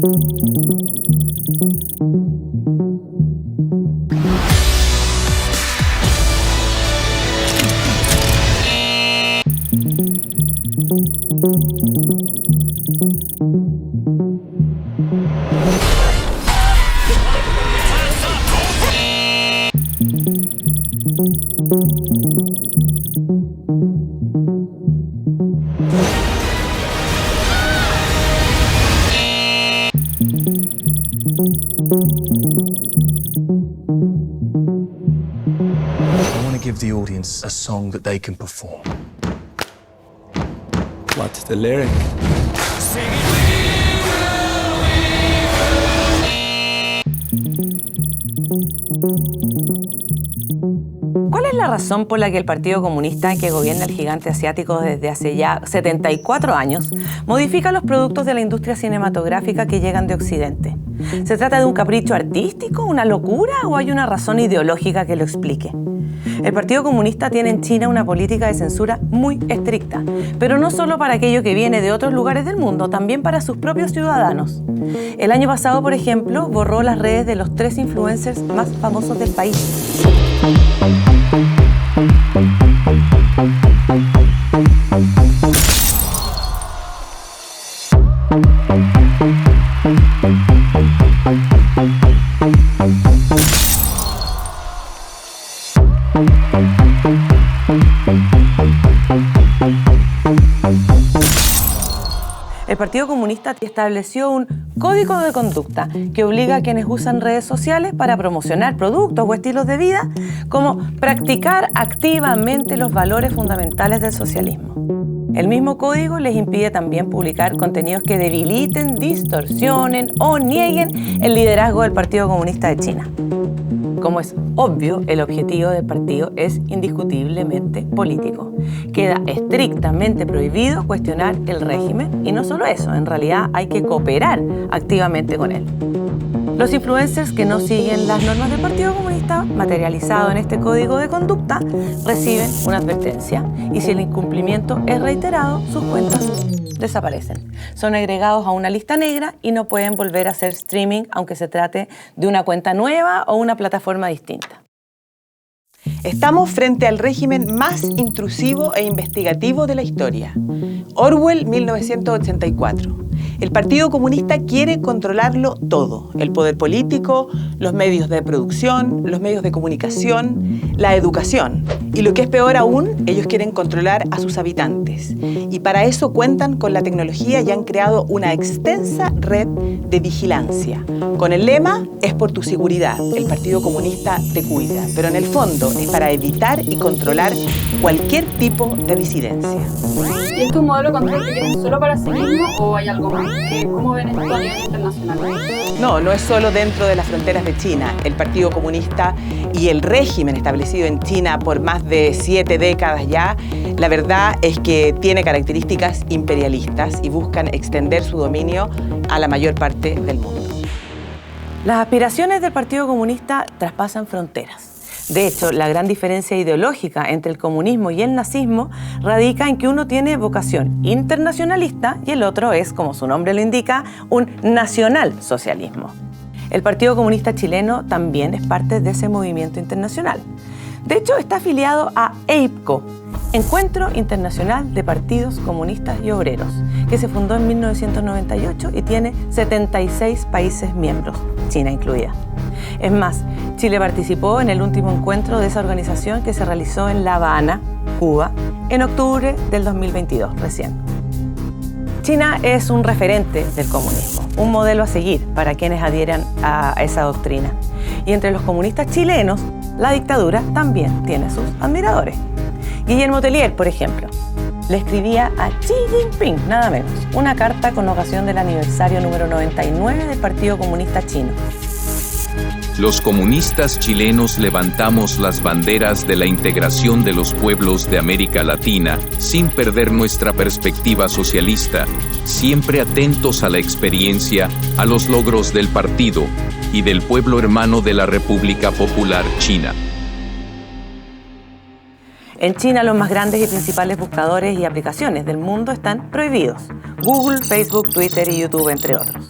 I want to give the audience a song that they can perform. What's the lyric? ¿Cuál es la razón por la que el Partido Comunista, que gobierna el gigante asiático desde hace ya 74 años, modifica los productos de la industria cinematográfica que llegan de Occidente? ¿Se trata de un capricho artístico, una locura o hay una razón ideológica que lo explique? El Partido Comunista tiene en China una política de censura muy estricta, pero no solo para aquello que viene de otros lugares del mundo, también para sus propios ciudadanos. El año pasado, por ejemplo, borró las redes de los 3 influencers más famosos del país. El Partido Comunista estableció un código de conducta que obliga a quienes usan redes sociales para promocionar productos o estilos de vida como practicar activamente los valores fundamentales del socialismo. El mismo código les impide también publicar contenidos que debiliten, distorsionen o nieguen el liderazgo del Partido Comunista de China. Como es obvio, el objetivo del partido es indiscutiblemente político. Queda estrictamente prohibido cuestionar el régimen y no solo eso, en realidad hay que cooperar activamente con él. Los influencers que no siguen las normas del Partido Comunista, materializado en este código de conducta, reciben una advertencia y si el incumplimiento es reiterado, sus cuentas desaparecen. Son agregados a una lista negra y no pueden volver a hacer streaming aunque se trate de una cuenta nueva o una plataforma distinta. Estamos frente al régimen más intrusivo e investigativo de la historia. Orwell, 1984. El Partido Comunista quiere controlarlo todo. El poder político, los medios de producción, los medios de comunicación, la educación. Y lo que es peor aún, ellos quieren controlar a sus habitantes. Y para eso cuentan con la tecnología y han creado una extensa red de vigilancia. Con el lema, es por tu seguridad. El Partido Comunista te cuida. Pero en el fondo es para evitar y controlar cualquier tipo de disidencia. ¿Y este es un modelo de control que quieren solo para sí mismos o hay algo más? ¿Cómo ven esto a nivel internacional? No es solo dentro de las fronteras de China. El Partido Comunista y el régimen establecido en China por más de 7 décadas ya, la verdad es que tiene características imperialistas y buscan extender su dominio a la mayor parte del mundo. Las aspiraciones del Partido Comunista traspasan fronteras. De hecho, la gran diferencia ideológica entre el comunismo y el nazismo radica en que uno tiene vocación internacionalista y el otro es, como su nombre lo indica, un nacionalsocialismo. El Partido Comunista chileno también es parte de ese movimiento internacional. De hecho, está afiliado a EIPCO, Encuentro Internacional de Partidos Comunistas y Obreros, que se fundó en 1998 y tiene 76 países miembros, China incluida. Es más, Chile participó en el último encuentro de esa organización que se realizó en La Habana, Cuba, en octubre del 2022, recién. China es un referente del comunismo, un modelo a seguir para quienes adhieran a esa doctrina. Y entre los comunistas chilenos, la dictadura también tiene sus admiradores. Guillermo Tellier, por ejemplo, le escribía a Xi Jinping, nada menos, una carta con ocasión del aniversario número 99 del Partido Comunista Chino. Los comunistas chilenos levantamos las banderas de la integración de los pueblos de América Latina, sin perder nuestra perspectiva socialista, siempre atentos a la experiencia, a los logros del partido y del pueblo hermano de la República Popular China. En China, los más grandes y principales buscadores y aplicaciones del mundo están prohibidos: Google, Facebook, Twitter y YouTube, entre otros.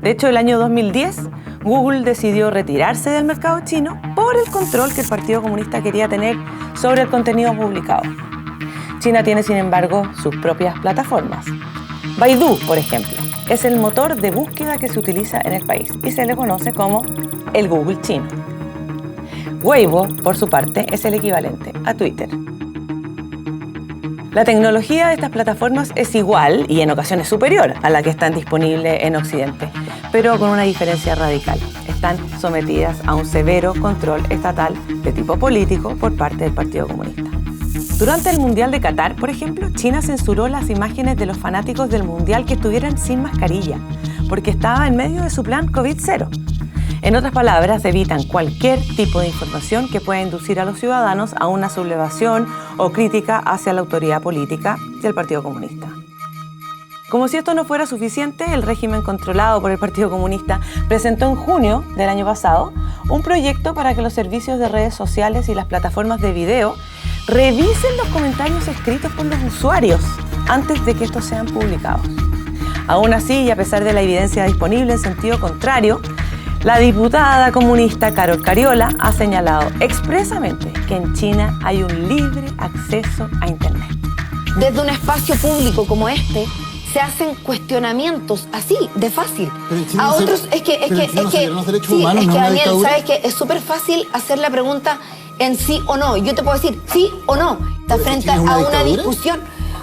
De hecho, el año 2010, Google decidió retirarse del mercado chino por el control que el Partido Comunista quería tener sobre el contenido publicado. China tiene, sin embargo, sus propias plataformas. Baidu, por ejemplo, es el motor de búsqueda que se utiliza en el país y se le conoce como el Google chino. Weibo, por su parte, es el equivalente a Twitter. La tecnología de estas plataformas es igual y en ocasiones superior a la que están disponibles en Occidente, pero con una diferencia radical. Están sometidas a un severo control estatal de tipo político por parte del Partido Comunista. Durante el Mundial de Qatar, por ejemplo, China censuró las imágenes de los fanáticos del Mundial que estuvieran sin mascarilla, porque estaba en medio de su plan COVID-0. En otras palabras, evitan cualquier tipo de información que pueda inducir a los ciudadanos a una sublevación o crítica hacia la autoridad política del Partido Comunista. Como si esto no fuera suficiente, el régimen controlado por el Partido Comunista presentó en junio del año pasado un proyecto para que los servicios de redes sociales y las plataformas de video revisen los comentarios escritos por los usuarios antes de que estos sean publicados. Aún así, y a pesar de la evidencia disponible en sentido contrario, la diputada comunista Carol Cariola ha señalado expresamente que en China hay un libre acceso a Internet. Desde un espacio público como este, se hacen cuestionamientos así, de fácil. A otros, Daniel, sabes que es súper fácil hacer la pregunta en sí o no. Yo te puedo decir sí o no. Está frente a una discusión.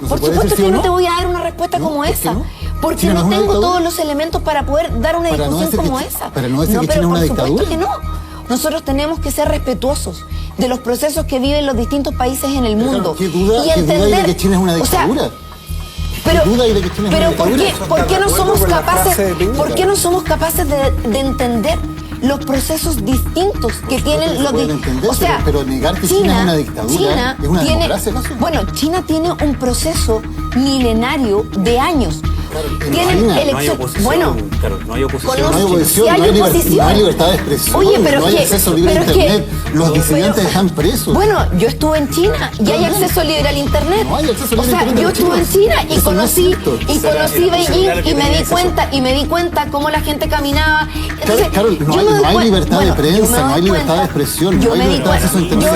Por supuesto que no te voy a dar una respuesta como esa. Porque no tengo todos los elementos para poder dar una discusión como esa. Pero no decir que China es una dictadura. Por supuesto que no. Nosotros tenemos que ser respetuosos de los procesos que viven los distintos países en el mundo. ¿Qué duda hay de que China es una dictadura? ¿Por qué no somos capaces de entender los procesos distintos que tienen los distintos? Pero negar que China es una dictadura, es una democracia, ¿no? Bueno, China tiene un proceso milenario de años. No hay oposición. No hay libertad de expresión, Oye, pero no hay acceso libre a Internet. Los disidentes están presos. Bueno, yo estuve en China y hay acceso libre al Internet. No hay acceso libre a Internet. Yo estuve en China y conocí Beijing y me di cuenta cómo la gente caminaba. Entonces, no hay libertad de prensa, no hay libertad de expresión, no hay libertad de acceso a Internet.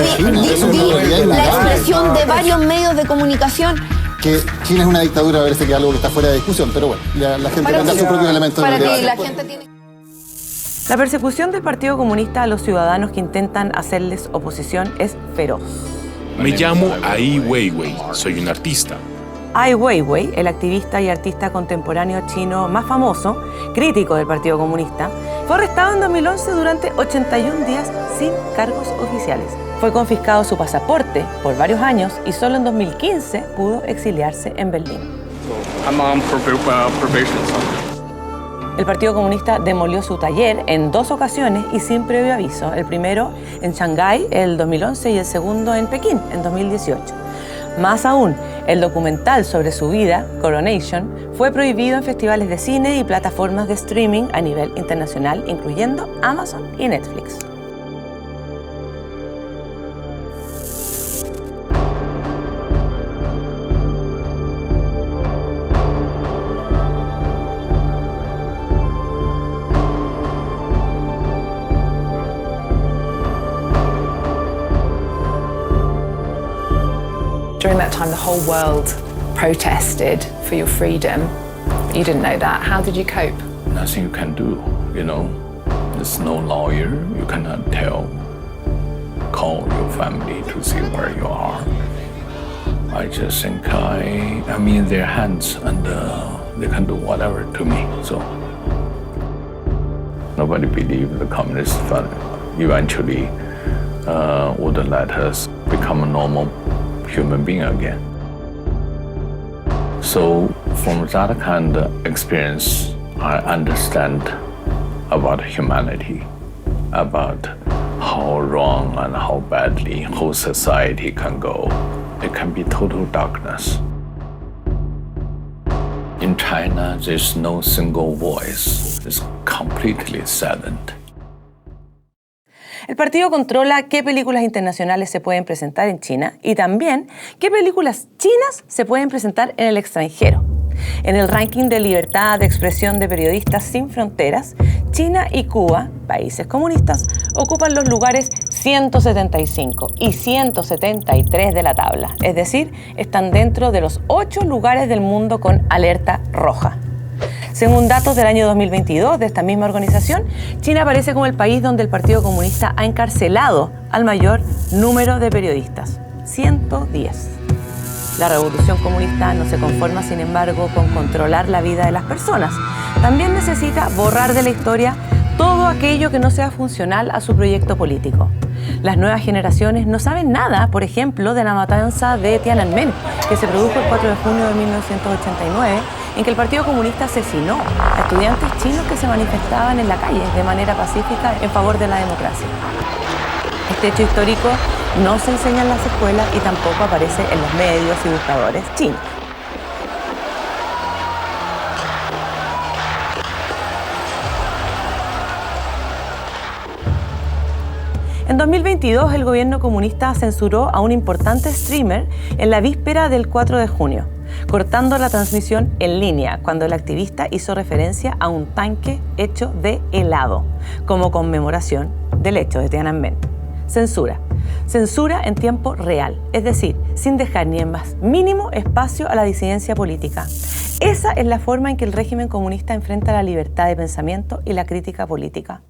Yo vi la expresión de varios medios de comunicación. Que China es una dictadura, parece que es algo que está fuera de discusión, pero bueno, la gente tendrá su propio elemento de debate. La persecución del Partido Comunista a los ciudadanos que intentan hacerles oposición es feroz. Me llamo Ai Weiwei, soy un artista. Ai Weiwei, el activista y artista contemporáneo chino más famoso, crítico del Partido Comunista, fue arrestado en 2011 durante 81 días sin cargos oficiales. Fue confiscado su pasaporte por varios años y solo en 2015 pudo exiliarse en Berlín. El Partido Comunista demolió su taller en 2 ocasiones y sin previo aviso. El primero en Shanghái, el 2011, y el segundo en Pekín, en 2018. Más aún, el documental sobre su vida, Coronation, fue prohibido en festivales de cine y plataformas de streaming a nivel internacional, incluyendo Amazon y Netflix. During that time, the whole world protested for your freedom. You didn't know that. How did you cope? Nothing you can do, you know. There's no lawyer. You cannot call your family to see where you are. I just think I'm in their hands and they can do whatever to me. So nobody believed the communists eventually would let us become a normal human being again. So from that kind of experience, I understand about humanity, about how wrong and how badly whole society can go. It can be total darkness. In China, there's no single voice. It's completely silent. El partido controla qué películas internacionales se pueden presentar en China y también qué películas chinas se pueden presentar en el extranjero. En el ranking de libertad de expresión de periodistas sin fronteras, China y Cuba, países comunistas, ocupan los lugares 175 y 173 de la tabla. Es decir, están dentro de los 8 lugares del mundo con alerta roja. Según datos del año 2022 de esta misma organización, China aparece como el país donde el Partido Comunista ha encarcelado al mayor número de periodistas, 110. La revolución comunista no se conforma, sin embargo, con controlar la vida de las personas. También necesita borrar de la historia todo aquello que no sea funcional a su proyecto político. Las nuevas generaciones no saben nada, por ejemplo, de la matanza de Tiananmen, que se produjo el 4 de junio de 1989, en que el Partido Comunista asesinó a estudiantes chinos que se manifestaban en la calle de manera pacífica en favor de la democracia. Este hecho histórico no se enseña en las escuelas y tampoco aparece en los medios y buscadores chinos. En 2022, el gobierno comunista censuró a un importante streamer en la víspera del 4 de junio, cortando la transmisión en línea cuando el activista hizo referencia a un tanque hecho de helado, como conmemoración del hecho de Tiananmen. Censura. Censura en tiempo real, es decir, sin dejar ni el más mínimo espacio a la disidencia política. Esa es la forma en que el régimen comunista enfrenta la libertad de pensamiento y la crítica política.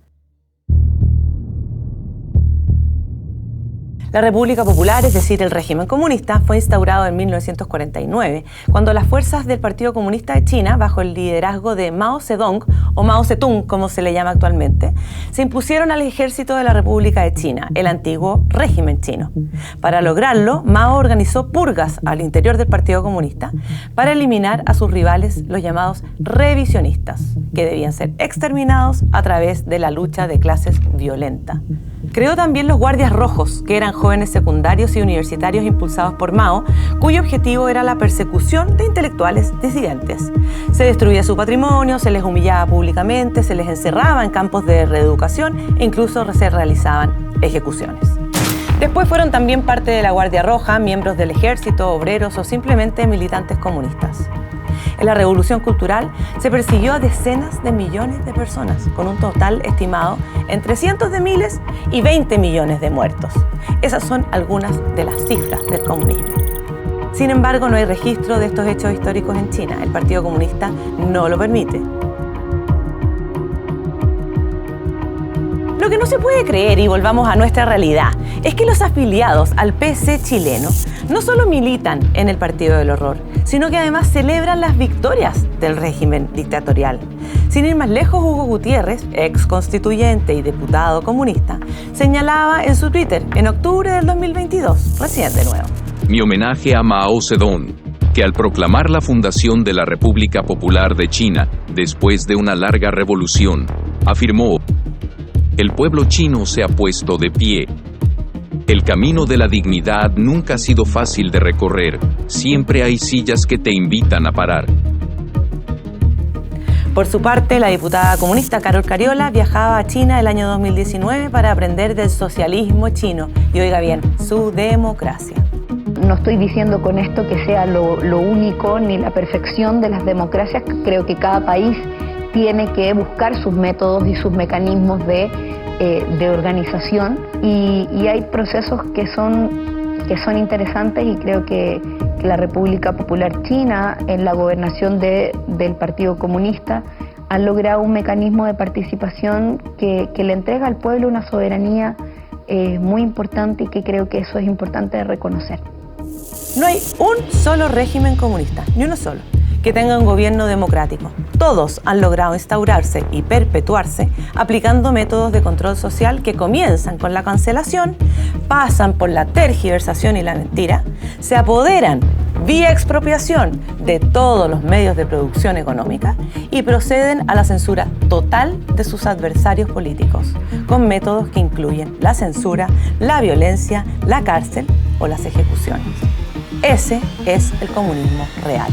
La República Popular, es decir, el régimen comunista, fue instaurado en 1949, cuando las fuerzas del Partido Comunista de China, bajo el liderazgo de Mao Zedong, o Mao Zedong, como se le llama actualmente, se impusieron al ejército de la República de China, el antiguo régimen chino. Para lograrlo, Mao organizó purgas al interior del Partido Comunista para eliminar a sus rivales, los llamados revisionistas, que debían ser exterminados a través de la lucha de clases violenta. Creó también los guardias rojos, que eran jóvenes secundarios y universitarios impulsados por Mao, cuyo objetivo era la persecución de intelectuales disidentes. Se destruía su patrimonio, se les humillaba públicamente, se les encerraba en campos de reeducación e incluso se realizaban ejecuciones. Después fueron también parte de la Guardia Roja, miembros del ejército, obreros o simplemente militantes comunistas. En la Revolución Cultural se persiguió a decenas de millones de personas, con un total estimado entre cientos de miles y 20 millones de muertos. Esas son algunas de las cifras del comunismo. Sin embargo, no hay registro de estos hechos históricos en China. El Partido Comunista no lo permite. Lo que no se puede creer, y volvamos a nuestra realidad, es que los afiliados al PC chileno no solo militan en el Partido del Horror, sino que además celebran las victorias del régimen dictatorial. Sin ir más lejos, Hugo Gutiérrez, ex constituyente y diputado comunista, señalaba en su Twitter en octubre del 2022, recién de nuevo: Mi homenaje a Mao Zedong, que al proclamar la fundación de la República Popular de China, después de una larga revolución, afirmó: el pueblo chino se ha puesto de pie. El camino de la dignidad nunca ha sido fácil de recorrer. Siempre hay sillas que te invitan a parar. Por su parte, la diputada comunista Carol Cariola viajaba a China el año 2019 para aprender del socialismo chino y, oiga bien, su democracia. No estoy diciendo con esto que sea lo único ni la perfección de las democracias. Creo que cada país tiene que buscar sus métodos y sus mecanismos de organización y hay procesos que son interesantes, y creo que la República Popular China, en la gobernación del Partido Comunista, han logrado un mecanismo de participación que le entrega al pueblo una soberanía muy importante, y que creo que eso es importante de reconocer. No hay un solo régimen comunista, ni uno solo, que tenga un gobierno democrático. Todos han logrado instaurarse y perpetuarse aplicando métodos de control social que comienzan con la cancelación, pasan por la tergiversación y la mentira, se apoderan vía expropiación de todos los medios de producción económica y proceden a la censura total de sus adversarios políticos, con métodos que incluyen la censura, la violencia, la cárcel o las ejecuciones. Ese es el comunismo real.